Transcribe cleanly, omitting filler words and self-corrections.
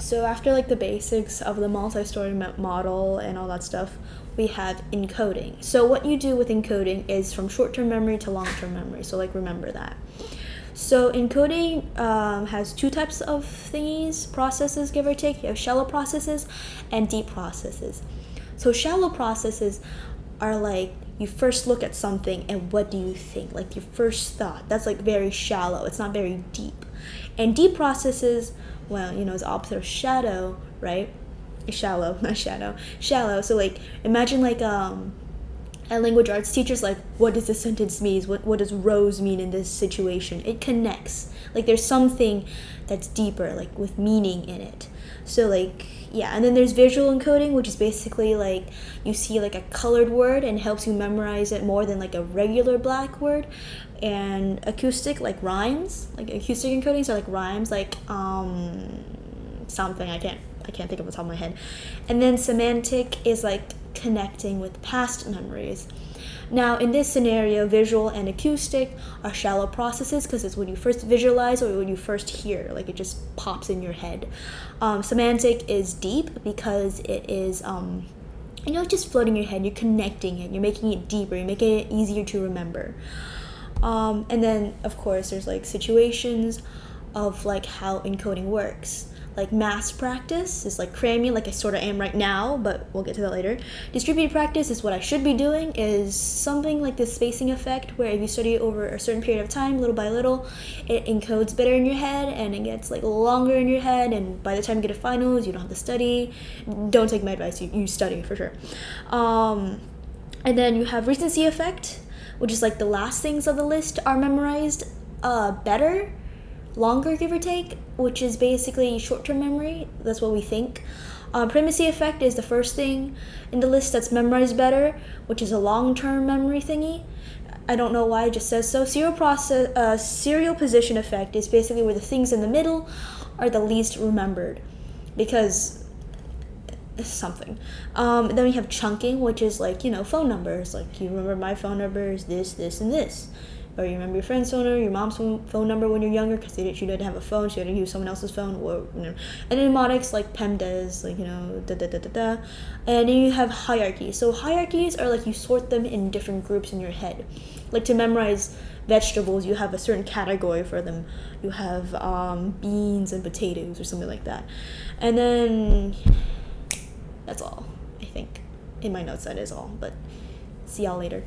So after like the basics of the multi-story model and all that stuff, we have encoding. So what you do with encoding is from short-term memory to long-term memory. So like remember that. So encoding has two types of processes, give or take. You have shallow processes and deep processes. So shallow processes are like you first look at something and what do you think? Like your first thought. That's like very shallow. It's not very deep. And deep processes, well, it's opposite of shadow, right? Shallow, not shadow. Shallow. So like imagine like a language arts teacher's like, what does this sentence mean? What does rose mean in this situation? It connects. Like there's something that's deeper, like with meaning in it. So like, yeah, and then there's visual encoding, which is basically like you see like a colored word and helps you memorize it more than like a regular black word. And acoustic, like rhymes, like acoustic encodings are like rhymes, like something I can't think of the top of my head. And then semantic is like connecting with past memories. Now in this scenario, visual and acoustic are shallow processes because it's when you first visualize or when you first hear, like it just pops in your head. Semantic is deep because it is just floating in your head. You're connecting it, you're making it deeper, you're making it easier to remember. And then of course there's like situations of like how encoding works. Like mass practice is like cramming, like I sort of am right now, but we'll get to that later. Distributed practice is what I should be doing, is something like the spacing effect, where if you study over a certain period of time, little by little, it encodes better in your head, and it gets like longer in your head, and by the time you get to finals, you don't have to study. Don't take my advice, you study for sure. And then you have recency effect, which is like the last things of the list are memorized better, longer give or take, which is basically short-term memory. That's what we think. Primacy effect is the first thing in the list that's memorized better, which is a long-term memory thingy. I don't know why it just says so. Serial position effect is basically where the things in the middle are the least remembered, because it's something. Then we have chunking, which is like, phone numbers. Like you remember my phone number is this, this, and this. Or you remember your friend's phone number, your mom's phone number when you're younger, because you didn't have a phone, so you had to use someone else's phone. Or, And then mnemonics like PEMDAS, like, da-da-da-da-da. And then you have hierarchies. So hierarchies are like you sort them in different groups in your head. Like to memorize vegetables, you have a certain category for them. You have beans and potatoes or something like that. And then that's all, I think. In my notes, that is all. But see y'all later.